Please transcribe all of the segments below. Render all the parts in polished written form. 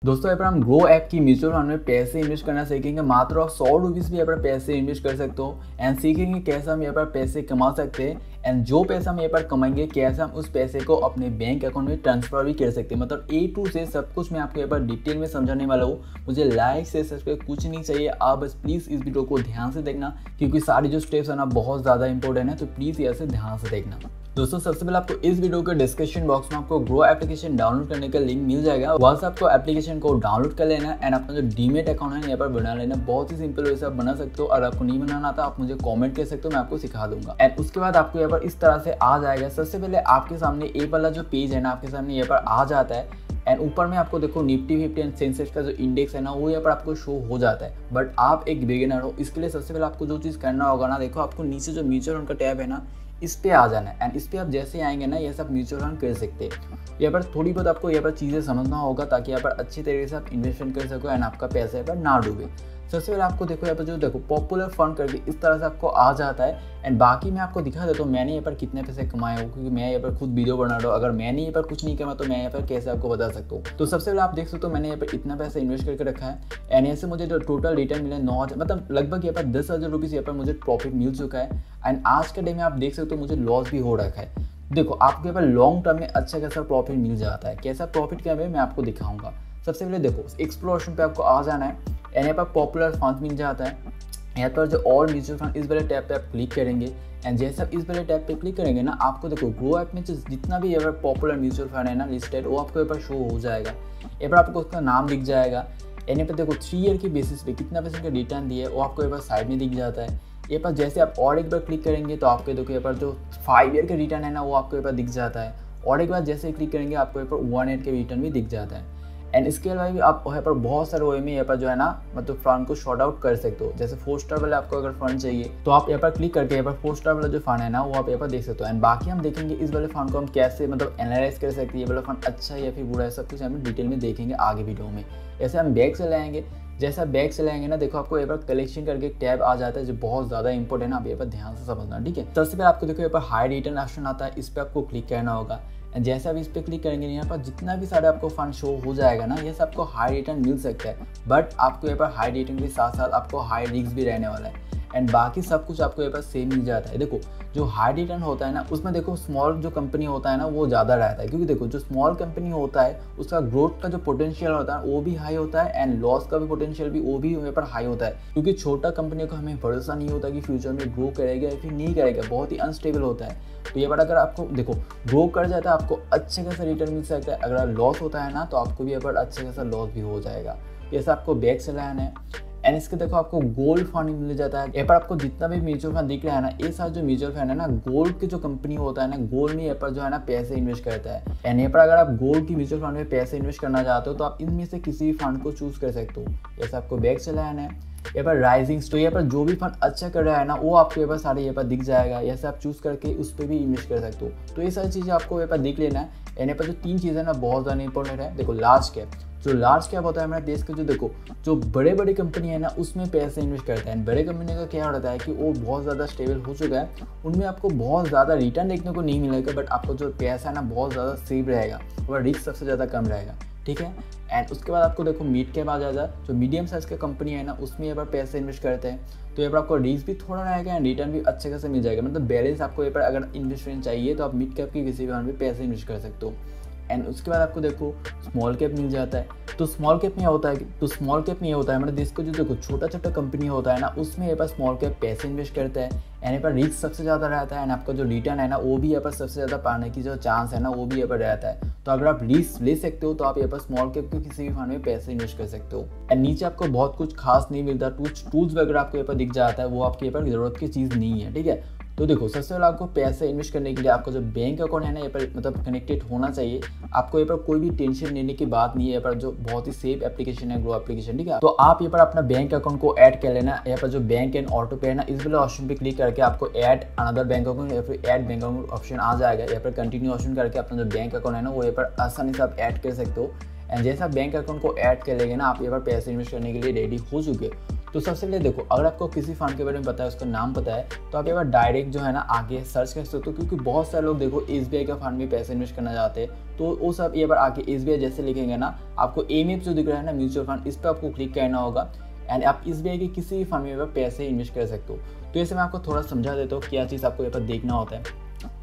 दोस्तों यहाँ पर हम ग्रो ऐप की म्यूचुअल फंड में पैसे इन्वेस्ट करना सीखेंगे। मात्र आप 100 रुपीज़ भी यहाँ पर पैसे इन्वेस्ट कर सकते हो एंड सीखेंगे कैसे हम यहाँ पर पैसे कमा सकते हैं एंड जो पैसा हम यहाँ पर कमाएंगे कैसे हम उस पैसे को अपने बैंक अकाउंट में ट्रांसफर भी कर सकते हैं। मतलब A to Z सब कुछ मैं आपको यहाँ पर डिटेल में समझाने वाला हूँ। मुझे लाइक से सब्सक्राइब कुछ नहीं चाहिए, आप बस प्लीज़ इस वीडियो को ध्यान से देखना क्योंकि सारी जो स्टेप्स है ना बहुत ज़्यादा इंपॉर्टेंट है, तो प्लीज़ यहाँ से ध्यान से देखना। दोस्तों सबसे पहले आपको इस वीडियो के डिस्क्रिप्शन बॉक्स में आपको ग्रो एप्लीकेशन डाउनलोड करने का लिंक मिल जाएगा। वहाँ से आपको एप्लीकेशन को डाउनलोड कर लेना एंड अपना जो डीमेट अकाउंट है यहाँ पर बना लेना। बहुत ही सिंपल वे से आप बना सकते हो। अगर आपको नहीं बनाना आता आप मुझे कमेंट कर सकते हो, मैं आपको सिखा दूंगा। एंड उसके बाद आपको यहाँ पर इस तरह से आ जाएगा। सबसे पहले आपके सामने ए वाला जो पेज है ना आपके सामने यहाँ पर आ जाता है एंड ऊपर में आपको देखो निफ्टी 50 एंड सेंसेक्स का जो इंडेक्स है ना वो यहाँ पर आपको शो हो जाता है। बट आप एक बिगिनर हो, इसके लिए सबसे पहले आपको जो चीज़ करना होगा ना, देखो आपको नीचे जो म्यूचुअल फंड का टैब है ना इस पे आ जाना है एंड इस पे आप जैसे आएंगे ना ये सब म्यूचुअल फंड कर सकते हैं। यहाँ पर थोड़ी बहुत आपको यहाँ पर चीज़ें समझना होगा ताकि यहाँ पर अच्छी तरीके से आप इन्वेस्टमेंट कर सको एंड आपका पैसा यहाँ पर ना डूबे। सबसे पहले आपको देखो यहाँ पर जो देखो पॉपुलर फंड करके इस तरह से आपको आ जाता है एंड बाकी मैं आपको दिखा देता हूँ मैंने यहाँ पर कितने पैसे कमाए हो, क्योंकि मैं यहाँ पर खुद वीडियो बना रहा हूँ। अगर मैंने यहाँ पर कुछ नहीं कमा तो मैं यहाँ पर कैसे आपको बता सकता हूँ। तो सबसे पहले आप देख सकते हो मैंने यहाँ पर इतना पैसा इन्वेस्ट करके रखा है एंड यहाँ से मुझे जो टोटल रिटर्न मिला 9,000 मतलब लगभग यहाँ पर 10,000 रुपीज़ यहाँ पर मुझे प्रॉफिट मिल चुका है एंड आज के डे में आप देख सकते हो मुझे लॉस भी हो रखा है। देखो आपके पास लॉन्ग टर्म में अच्छा खासा प्रॉफिट मिल जाता है। कैसा प्रॉफिट क्या है मैं आपको दिखाऊंगा। सबसे पहले देखो एक्सप्लोरेशन पे आपको आ जाना है एंड यहाँ पर पॉपुलर फंड मिल जाता है। यहाँ पर जो ऑल म्यूचुअल फंड इस वाले टैब पे आप क्लिक करेंगे एंड जैसे आप इस वाले टैब पे क्लिक करेंगे ना आपको देखो ग्रो ऐप में जितना भी यहाँ पर पॉपुलर म्यूचुअल फंड है ना लिस्टेड वो आपको यहाँ पर शो हो जाएगा। यहाँ पर आपको उसका नाम दिख जाएगा एंड यहाँ पर देखो 3 ईयर के बेसिस पे कितना % का रिटर्न दिया है वो आपको यहाँ पर साइड में दिख जाता है। ये पर जैसे आप और एक बार क्लिक करेंगे तो आपके देखो यहाँ पर जो 5 ईयर का रिटर्न है ना वो आपको यहाँ पर दिख जाता है और एक बार जैसे क्लिक करेंगे आपको यहाँ पर 1 ईयर के रिटर्न भी दिख जाता है। एंड इसके अलावा भी आप यहाँ पर बहुत सारे वे में यहाँ पर जो है ना मतलब फंड को शॉर्ट आउट कर सकते हो। जैसे 4 स्टार वाले आपको अगर फंड चाहिए तो आप यहाँ पर क्लिक करके यहाँ पर 4 स्टार वाला जो फंड है ना वो आप यहाँ पर देख सकते हो। एंड बाकी हम देखेंगे इस वाले फंड को हम कैसे मतलब एनालाइज कर सकते हैं, ये वाला फंड अच्छा है या फिर बुरा है, सब कुछ हम डिटेल में देखेंगे आगे वीडियो में। ऐसे हम बैक से लाएंगे, जैसा बैक से लाएंगे ना देखो आपको यहाँ पर कलेक्शन करके एक टैब आ जाता है जो बहुत ज़्यादा इंपॉर्टेंट है, आप यहाँ पर ध्यान से समझना ठीक है। सबसे पहले आपको देखो यहाँ पर हाई रिटर्न ऑप्शन आता है, इस पर आपको क्लिक करना होगा एंड जैसे आप इस पर क्लिक करेंगे यहाँ पर जितना भी सारे आपको फंड शो हो जाएगा ना ये सब आपको हाई रिटर्न मिल सकता है। बट आपको यहाँ पर हाई रिटर्न के साथ साथ आपको हाई रिस्क भी रहने वाला है एंड बाकी सब कुछ आपको यहाँ पर सेम मिल जाता है। देखो जो हाई रिटर्न होता है ना उसमें देखो स्मॉल जो कंपनी होता है ना वो ज़्यादा रहता है, क्योंकि देखो जो स्मॉल कंपनी होता है उसका ग्रोथ का जो पोटेंशियल होता है वो भी हाई होता है एंड लॉस का भी पोटेंशियल भी वो भी यहाँ पर हाई होता है। क्योंकि छोटा कंपनी को हमें भरोसा नहीं होता कि फ्यूचर में ग्रो करेगा या फिर नहीं करेगा, बहुत ही अनस्टेबल होता है। तो ये बार अगर आपको देखो ग्रो कर जाता है आपको अच्छे खासा रिटर्न मिल सकता है, अगर लॉस होता है ना तो आपको भी यहाँ पर अच्छे खासा लॉस भी हो जाएगा। जैसे आपको बैक से लाना है एंड इसके देखो आपको गोल्ड फंड मिल जाता है। यहाँ पर आपको जितना भी म्यूचुअल फंड दिख रहा है ना ये सारा जो म्यूचुअल फंड है ना गोल्ड की जो कंपनी होता है ना गोल्ड में यहाँ पर जो है ना पैसे इन्वेस्ट करता है। एंड यहाँ पर अगर आप गोल्ड की म्यूचुअल फंड में पैसे इन्वेस्ट करना चाहते हो तो आप इनमें से किसी भी फंड को चूज कर सकते हो। जैसे आपको बैक से लाना है यहाँ पर राइजिंग, तो यहाँ पर जो भी फंड अच्छा कर रहा है ना वो आपको यहाँ पर सारे यहाँ पर दिख जाएगा। ऐसे आप चूज करके उस पर भी इन्वेस्ट कर सकते हो। तो ये सारी चीज़ें आपको यहाँ पर दिख लेना है। यहाँ पर जो 3 चीज़ें ना बहुत ज़्यादा इंपॉर्टेंट है। देखो लार्ज कैप, जो लार्ज कैप होता है हमारे देश के जो देखो जो बड़े बड़े कंपनी है ना उसमें पैसे इन्वेस्ट करता है। बड़े कंपनी का क्या होता है कि वो बहुत ज़्यादा स्टेबल हो चुका है, उनमें आपको बहुत ज़्यादा रिटर्न देखने को नहीं मिलेगा बट आपको जो पैसा है ना बहुत ज़्यादा सेफ रहेगा और रिस्क सबसे ज़्यादा कम रहेगा ठीक है। एंड उसके बाद आपको देखो मिड कैप आ जाता है, जो मीडियम साइज का कंपनी है ना उसमें यहाँ पर पैसे इन्वेस्ट करते हैं। तो यहाँ पर आपको रिस्क भी थोड़ा रहेगा एंड रिटर्न भी अच्छे खासे मिल जाएगा। मतलब बैलेंस आपको यहाँ पर अगर इन्वेस्टमेंट चाहिए तो आप मिड कैप की किसी भी फंड में पैसे इन्वेस्ट कर सकते हो। एंड उसके बाद आपको देखो स्मॉल कैप मिल जाता है। तो स्मॉल कैप में होता है स्मॉल कैप में होता है हमारे देश को जो देखो छोटा छोटा कंपनी होता है ना उसमें यहाँ पर स्मॉल कैप पैसे इन्वेस्ट करता है एंड यहाँ पर रिस्क सबसे ज़्यादा रहता है एंड आपका जो रिटर्न है ना वो भी यहाँ पर सबसे ज़्यादा पाने की जो चांस है ना वो भी यहाँ पर रहता है। तो अगर आप रिस्क ले सकते हो तो आप यहाँ पर स्मॉल कैप के किसी भी फंड में पैसे इन्वेस्ट कर सकते हो। एंड नीचे आपको बहुत कुछ खास नहीं मिलता, टूल्स वगैरह आपको यहाँ पर दिख जाता है, वो आपके यहाँ पर ज़रूरत की चीज़ नहीं है ठीक है। तो देखो सबसे पहले आपको पैसे इन्वेस्ट करने के लिए आपका जो बैंक अकाउंट है ना यहाँ पर मतलब कनेक्टेड होना चाहिए। आपको यहाँ पर कोई भी टेंशन लेने की बात नहीं है, यहाँ पर जो बहुत ही सेफ एप्लीकेशन है ग्रो एप्लीकेशन ठीक है। तो आप यहाँ पर अपना बैंक अकाउंट को ऐड कर लेना। यहाँ पर जो बैंक एंड ऑटो पे है ना इस वाले ऑप्शन पे क्लिक करके आपको ऐड अनदर बैंक अकाउंट या फिर ऐड बैंक अकाउंट ऑप्शन आ जाएगा। यहाँ पर कंटिन्यू ऑप्शन करके अपना जो बैंक अकाउंट है ना वो यहाँ पर आसानी से आप ऐड कर सकते हो। एंड जैसा बैंक अकाउंट को ऐड कर लेंगे ना आप यहाँ पर पैसे इन्वेस्ट करने के लिए रेडी हो चुके। तो सबसे पहले देखो, अगर आपको किसी फंड के बारे में पता है, उसका नाम पता है, तो आप एक बार डायरेक्ट जो है ना आगे सर्च कर सकते हो, क्योंकि बहुत सारे लोग देखो SBI का फंड में पैसे इन्वेस्ट करना चाहते हैं। तो वो सब ये बार आके SBI जैसे लिखेंगे ना, आपको एमएफ जो दिख रहा है ना म्यूचुअल फंड, इस पर आपको क्लिक करना होगा एंड आप SBI के किसी भी फंड में पैसे इन्वेस्ट कर सकते हो। तो ऐसे मैं आपको थोड़ा समझा देता हूँ क्या चीज़ आपको यहाँ पर देखना होता है।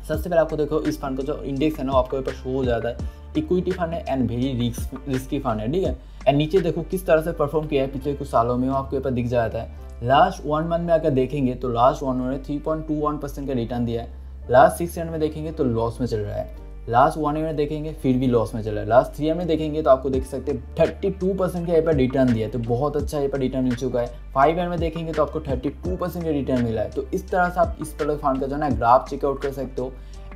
सबसे पहले आपको देखो, इस फंड का जो इंडेक्स है ना, आपको यहाँ पर शो हो जाता है। इक्विटी फंड है एंड वेरी रिस्की फंड है, ठीक है। एंड नीचे देखो किस तरह से परफॉर्म किया है पिछले कुछ सालों में, वो आपको यहाँ पर दिख जाता है। लास्ट 1 मंथ में अगर देखेंगे तो लास्ट 1 मंथ में 3.21% का रिटर्न दिया है। लास्ट 6 मंथ में देखेंगे तो लॉस में चल रहा है। लास्ट 1 ईयर में देखेंगे फिर भी लॉस में चल रहा है। लास्ट 3 ईयर में देखेंगे तो आपको देख सकते हैं 32% का यहाँ पर रिटर्न दिया है, तो बहुत अच्छा यहाँ पर रिटर्न मिल चुका है। 5 ईयर में देखेंगे तो आपको 32% का रिटर्न मिला है। तो इस तरह से आप इस वाले फंड का जो है ना ग्राफ चेकआउट कर सकते हो।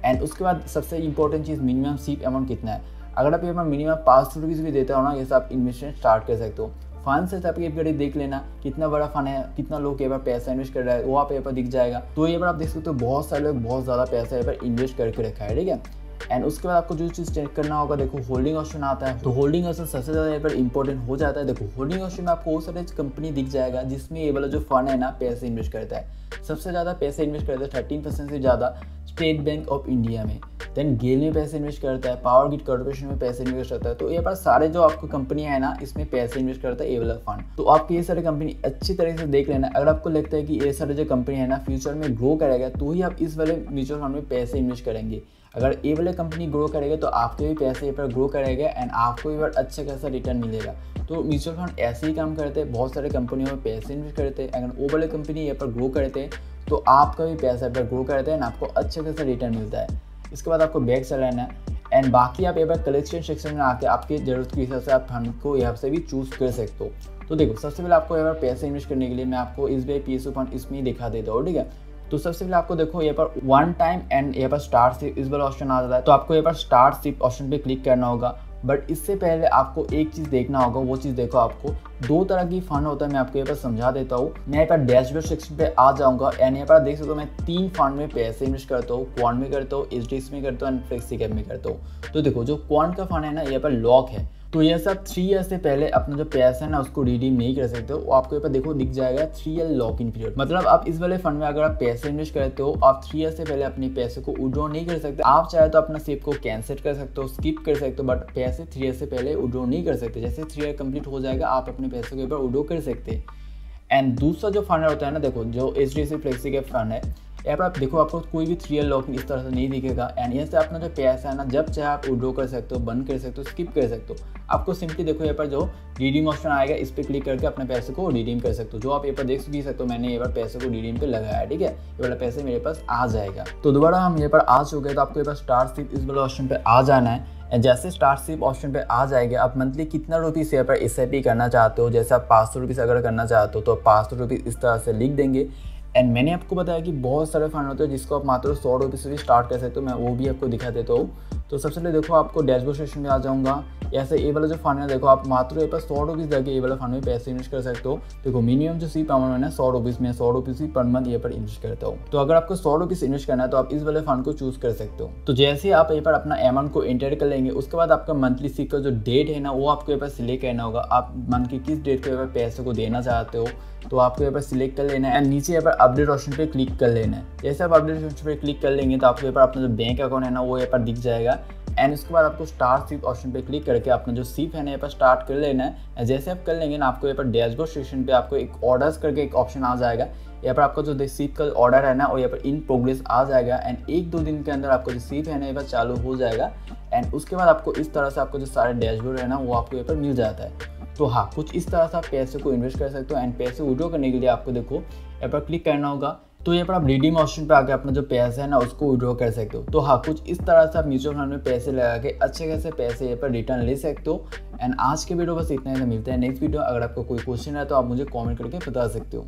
एंड उसके बाद सबसे इंपॉर्टेंट चीज़, मिनिमम सीप अमाउंट कितना है। अगर आप यहाँ पर मिनिमम 500 रुपीज़ भी देता हो ना, जैसे आप इन्वेस्टमेंट स्टार्ट कर सकते हो। फंड से आप एक बार देख लेना कितना बड़ा फंड है, कितना लोग यहाँ पर पैसा इन्वेस्ट कर रहा है, वो आप यहाँ पर दिख जाएगा। तो ये बार आप देख सकते हो बहुत सारे लोग बहुत ज़्यादा पैसा यहाँ पर इन्वेस्ट करके रखा है, ठीक है। एंड उसके बाद आपको जो चीज़ चेक करना होगा, देखो होल्डिंग ऑप्शन आता है। तो होल्डिंग ऑप्शन सबसे ज़्यादा यहाँ पर इंपॉर्टेंट हो जाता है। देखो होल्डिंग ऑप्शन में आपको वो सारे कंपनी दिख जाएगा जिसमें ये वाला जो फंड है ना पैसे इन्वेस्ट करता है। सबसे ज़्यादा पैसे इन्वेस्ट करता है 13% से ज़्यादा स्टेट बैंक ऑफ इंडिया में। देन गेल में पैसे इन्वेस्ट करता है, पावर ग्रिड कॉर्पोरेशन में पैसे इन्वेस्ट करता है। तो ये पर सारे जो आपको कंपनियां है ना, इसमें पैसे इन्वेस्ट करता है ये वाला फंड। तो आपको ये सारे कंपनी अच्छी तरह से देख लेना। अगर आपको लगता है कि ये सारे जो कंपनी है ना फ्यूचर में ग्रो करेगा, तो ही आप इस वाले म्यूचुअल फंड में पैसे इन्वेस्ट करेंगे। अगर ये वाले कंपनी ग्रो करेगा तो आपके भी पैसे ये पर ग्रो करेगा एंड आपको भी अच्छा खासा रिटर्न मिलेगा। तो म्यूचुअल फंड ऐसे ही काम करते हैं, बहुत सारे कंपनियों में पैसे इन्वेस्ट करते हैं। अगर वो वाले कंपनी यहाँ पर ग्रो करते हैं तो आपका भी पैसा पर ग्रो करता है ना, आपको अच्छा खासा रिटर्न मिलता है। इसके बाद आपको बैक चलाना है एंड बाकी आप एक बार कलेक्शन सेक्शन में आके आपकी ज़रूरत के हिसाब से आप फंड को यहाँ से भी चूज़ कर सकते हो। तो देखो सबसे पहले आपको यहाँ पर पैसे इन्वेस्ट करने के लिए मैं आपको SBI PSU फंड इसमें ही दिखा देता हूँ, ठीक है। तो सबसे पहले आपको देखो यहाँ पर 1 टाइम एंड यहाँ पर स्टार्ट सिप इस वाला ऑप्शन आ जाता है। तो आपको यहाँ पर स्टार्ट सिप ऑप्शन पे क्लिक करना होगा। बट इससे पहले आपको एक चीज़ देखना होगा, वो चीज़ देखो, आपको 2 तरह की फंड होता है। मैं आपको यहाँ पर समझा देता हूँ। मैं यहाँ पर डैशबोर्ड सेक्शन पे आ जाऊँगा एंड यहाँ पर देख सकते हो मैं 3 फंड में पैसे इन्वेस्ट करता हूँ। क्वांट में करता हूँ, HDFC में करता हूँ एंड फ्लेक्सी कैप में करता हूँ। तो देखो जो क्वांट का फंड है ना, यहाँ पर लॉक है। तो ये सब 3 ईयर से पहले अपना जो पैसा है ना उसको रिडीम नहीं कर सकते हो। आपको यहाँ पर देखो दिख जाएगा 3 ईयर लॉक इन पीरियड। मतलब आप इस वाले फंड में अगर आप पैसे इन्वेस्ट करते हो, आप 3 ईयर से पहले अपने पैसे को विड्रॉ नहीं कर सकते। आप चाहे तो अपना सिप को कैंसिल कर सकते हो, स्किप कर सकते हो, बट पैसे 3 ईयर से पहले विड्रॉ नहीं कर सकते। जैसे 3 ईयर कंप्लीट हो जाएगा आप अपने पैसे के ऊपर विड्रॉ कर सकते हैं। एंड दूसरा जो फंड होता है ना, देखो जो HDFC फ्लेक्सी कैप फंड है, यहाँ पर आप देखो आपको कोई भी 3 ईयर लॉक इस तरह से नहीं दिखेगा। एंड यहाँ से अपना जो पैसा है ना, जब चाहे आप विड्रॉ कर सकते हो, बंद कर सकते हो, स्किप कर सकते हो। आपको सिंपली देखो यहाँ पर जो रिडीम ऑप्शन आएगा, इस पर क्लिक करके अपने पैसे को रिडीम कर सकते हो। जो आप यहाँ पर देख सकते हो, मैंने यहाँ पर पैसे को रिडीम पे लगाया है, ठीक है। ये वाला पैसे मेरे पास आ जाएगा। तो दोबारा हम यहाँ पर आ चुके हैं। तो आपको यहाँ पर स्टार्ट सिप इस वाला ऑप्शन पे आ जाना है। एंड जैसे स्टार्ट सिप ऑप्शन पे आ जाएंगे, आप मंथली कितना रुपीज़ यहाँ पर SIP करना चाहते हो। जैसे आप 500 रुपीज़ अगर करना चाहते हो तो 500 रुपीज़ इस तरह से लिख देंगे। एंड मैंने आपको बताया कि बहुत सारे फंड होते हैं जिसको आप मात्र 100 रुपये से भी स्टार्ट कर सकते हो। मैं वो भी आपको दिखा देता हूँ। तो सबसे पहले देखो आपको डैशबोर्ड सेक्शन में आ जाऊँगा। ऐसे ये वाला जो फंड है, देखो आप मात्र यहाँ पर 100 रुपीज़ देकर ये वाला फंड में पैसे इन्वेस्ट कर सकते हो। देखो मिनिमम जो सिप अमाउंट है 100 रुपीज़ में, 100 रुपीज़ ही पर मंथ ये पर इन्वेस्ट करता हूँ। तो अगर आपको 100 रुपीज़ इन्वेस्ट करना है तो आप इस वाले फंड को चूज़ कर सकते हो। तो जैसे आप यहाँ पर अपना अमाउंट को एंटर कर लेंगे, उसके बाद आपका मंथली सिप का जो डेट है ना, वो आपको यहाँ पर सिलेक्ट करना होगा। आप मंथ की किस डेट को यहाँ पर पैसे को देना चाहते हो, तो आपको यहाँ पर सिलेक्ट कर लेना है। एंड नीचे यहाँ पर अपडेट ऑप्शन पे क्लिक कर लेना है। जैसे आप अपडेट ऑप्शन पे क्लिक कर लेंगे तो आपको यहाँ पर अपना जो बैंक अकाउंट है ना, वो यहाँ पर दिख जाएगा। एंड उसके बाद आपको स्टार्ट सिप ऑप्शन पे क्लिक करके अपना जो सिप है ना यहाँ पर स्टार्ट कर लेना है। जैसे आप कर लेंगे ना, आपको यहाँ पर डैशबोर्ड सेक्शन पे आपको एक ऑर्डर्स करके एक ऑप्शन आ जाएगा। यहाँ पर आपका जो सिप का ऑर्डर है ना, वो यहाँ पर इन प्रोग्रेस आ जाएगा। एंड 1-2 दिन के अंदर आपको जो सिप है ना, यहाँ पर चालू हो जाएगा। एंड उसके बाद आपको इस तरह से आपको जो सारे डैशबोर्ड है ना, वो आपको यहाँ पर मिल जाता है। तो हाँ, कुछ इस तरह से आप पैसे को इन्वेस्ट कर सकते हो। एंड पैसे विड्रॉ करने के लिए आपको देखो यहाँ पर क्लिक करना होगा। तो यहाँ पर आप रिडीम ऑप्शन पे आके अपना जो पैसा है ना उसको विड्रॉ कर सकते हो। तो हाँ, कुछ इस तरह से आप म्यूचुअल फंड में पैसे लगा के अच्छे खासे पैसे यहाँ पर रिटर्न ले सकते हो। एंड आज के वीडियो बस इतना ही, मिलता है नेक्स्ट वीडियो। अगर आपको कोई क्वेश्चन है तो आप मुझे कमेंट करके बता सकते हो।